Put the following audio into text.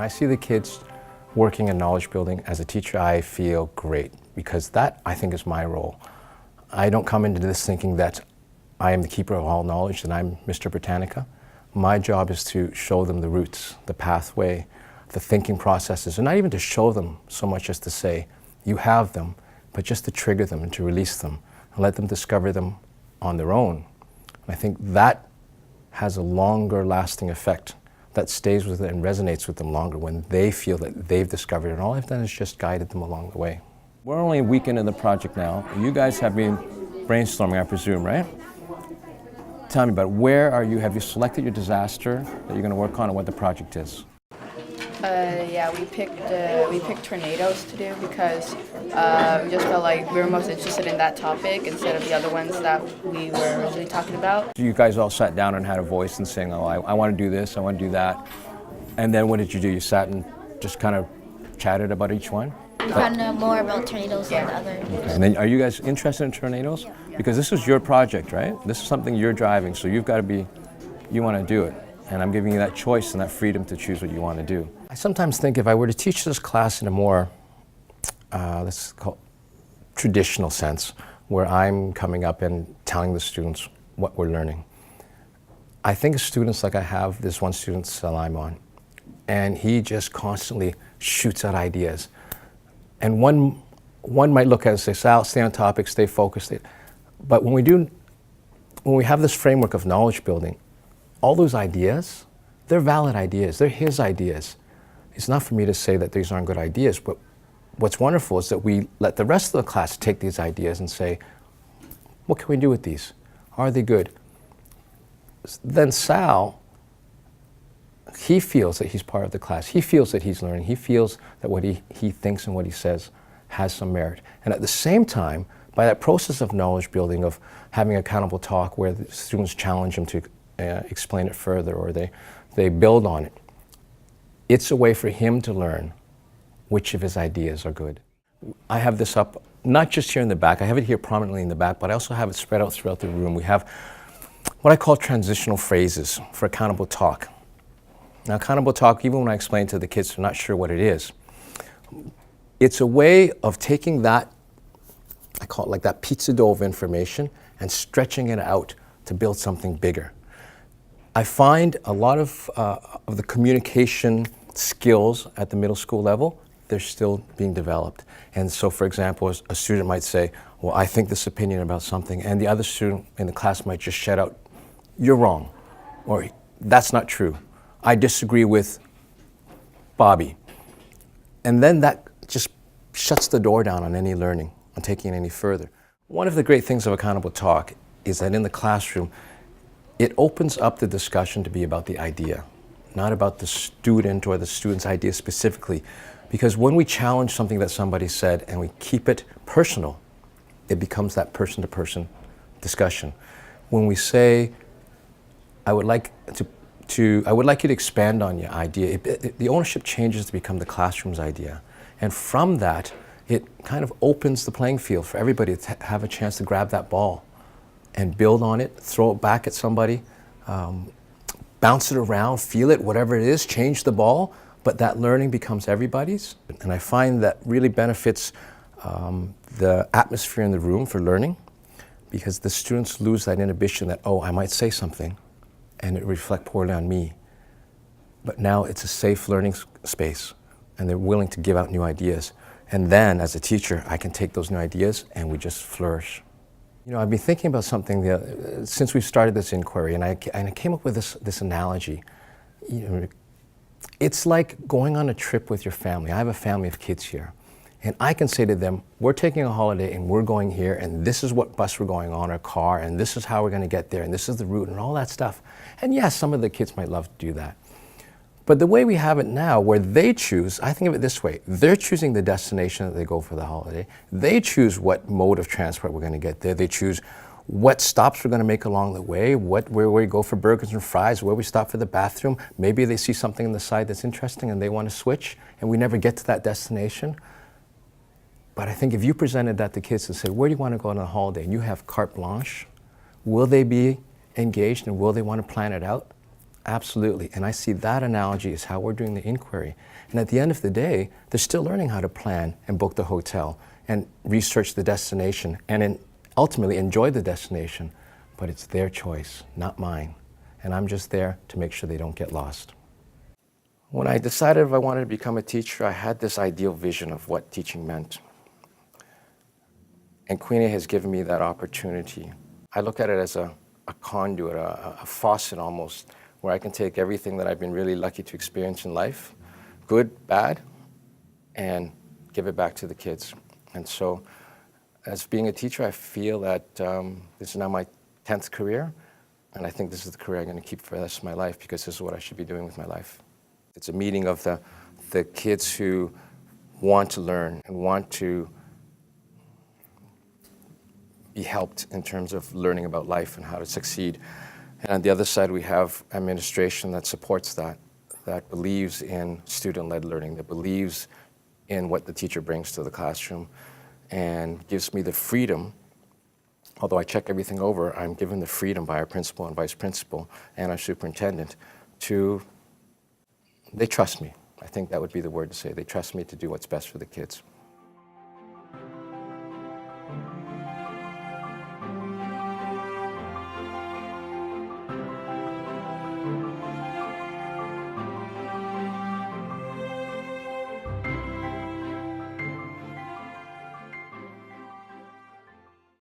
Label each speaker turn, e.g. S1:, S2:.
S1: When I see the kids working in knowledge building as a teacher, I feel great because that, I think, is my role. I don't come into this thinking that I am the keeper of all knowledge, that I'm Mr. Britannica. My job is to show them the roots, the pathway, the thinking processes, and not even to show them so much as to say, you have them, but just to trigger them and to release them and let them discover them on their own. And I think that has a longer lasting effect that stays with it and resonates with them longer when they feel that they've discovered it. And all I've done is just guided them along the way. We're only a week into the project now. You guys have been brainstorming, I presume, right? Tell me about it. Where are you? Have you selected your disaster that you're going to work on and what the project is?
S2: Yeah, we picked tornadoes to do because we just felt like we were most interested in that topic instead of the other ones that we were originally talking about.
S1: You guys all sat down and had a voice and saying, oh, I want to do this, I want to do that. And then what did you do? You sat and just kind of chatted about each one?
S3: We found out more about tornadoes than the other.
S1: Okay. And then are you guys interested in tornadoes?
S2: Yeah.
S1: Because this is your project, right? This is something you're driving, so you've got to be, you want to do it. And I'm giving you that choice and that freedom to choose what you want to do. I sometimes think if I were to teach this class in a more, let's call it traditional sense, where I'm coming up and telling the students what we're learning. I think of students like I have this one student, Salaimon, and he just constantly shoots out ideas. And one might look at it and say, Sal, stay on topic, stay focused. But when we have this framework of knowledge building, all those ideas, they're valid ideas, they're his ideas. It's not for me to say that these aren't good ideas, but what's wonderful is that we let the rest of the class take these ideas and say, what can we do with these? Are they good? Then Sal, he feels that he's part of the class. He feels that he's learning. He feels that what he thinks and what he says has some merit. And at the same time, by that process of knowledge building, of having accountable talk where the students challenge him to explain it further or they build on it, it's a way for him to learn which of his ideas are good. I have this up, not just here in the back, I have it here prominently in the back, but I also have it spread out throughout the room. We have what I call transitional phrases for accountable talk. Now, accountable talk, even when I explain to the kids, they're not sure what it is. It's a way of taking that, I call it like that pizza dough of information, and stretching it out to build something bigger. I find a lot of the communication skills at the middle school level, they're still being developed. And so, for example, a student might say, well, I think this opinion about something, and the other student in the class might just shout out, you're wrong, or that's not true. I disagree with Bobby. And then that just shuts the door down on any learning, on taking it any further. One of the great things of accountable talk is that in the classroom, it opens up the discussion to be about the idea, not about the student or the student's idea specifically. Because when we challenge something that somebody said and we keep it personal, it becomes that person-to-person discussion. When we say, I would like you to expand on your idea, the ownership changes to become the classroom's idea. And from that, it kind of opens the playing field for everybody to have a chance to grab that ball and build on it, throw it back at somebody, bounce it around, feel it, whatever it is, change the ball, but that learning becomes everybody's. And I find that really benefits the atmosphere in the room for learning, because the students lose that inhibition that, oh, I might say something and it reflect poorly on me. But now it's a safe learning space and they're willing to give out new ideas. And then as a teacher, I can take those new ideas and we just flourish. You know, I've been thinking about something since we started this inquiry, and I came up with this analogy. You know, it's like going on a trip with your family. I have a family of kids here, and I can say to them, we're taking a holiday and we're going here, and this is what bus we're going on, or car, and this is how we're going to get there, and this is the route, and all that stuff. And yes, some of the kids might love to do that. But the way we have it now, where they choose, I think of it this way, they're choosing the destination that they go for the holiday. They choose what mode of transport we're going to get there. They choose what stops we're going to make along the way, where we go for burgers and fries, where we stop for the bathroom. Maybe they see something on the side that's interesting and they want to switch, and we never get to that destination. But I think if you presented that to kids and said, where do you want to go on a holiday? And you have carte blanche, will they be engaged and will they want to plan it out? Absolutely. And I see that analogy as how we're doing the inquiry. And at the end of the day, they're still learning how to plan and book the hotel and research the destination and ultimately enjoy the destination. But it's their choice, not mine. And I'm just there to make sure they don't get lost. When I decided if I wanted to become a teacher, I had this ideal vision of what teaching meant. And Queen A has given me that opportunity. I look at it as a conduit, a faucet almost, where I can take everything that I've been really lucky to experience in life, good, bad, and give it back to the kids. And so, as being a teacher, I feel that this is now my 10th career, and I think this is the career I'm going to keep for the rest of my life, because this is what I should be doing with my life. It's a meeting of the kids who want to learn and want to be helped in terms of learning about life and how to succeed. And on the other side, we have administration that supports that believes in student-led learning, that believes in what the teacher brings to the classroom, and gives me the freedom. Although I check everything over, I'm given the freedom by our principal and vice principal and our superintendent they trust me. I think that would be the word to say. They trust me to do what's best for the kids.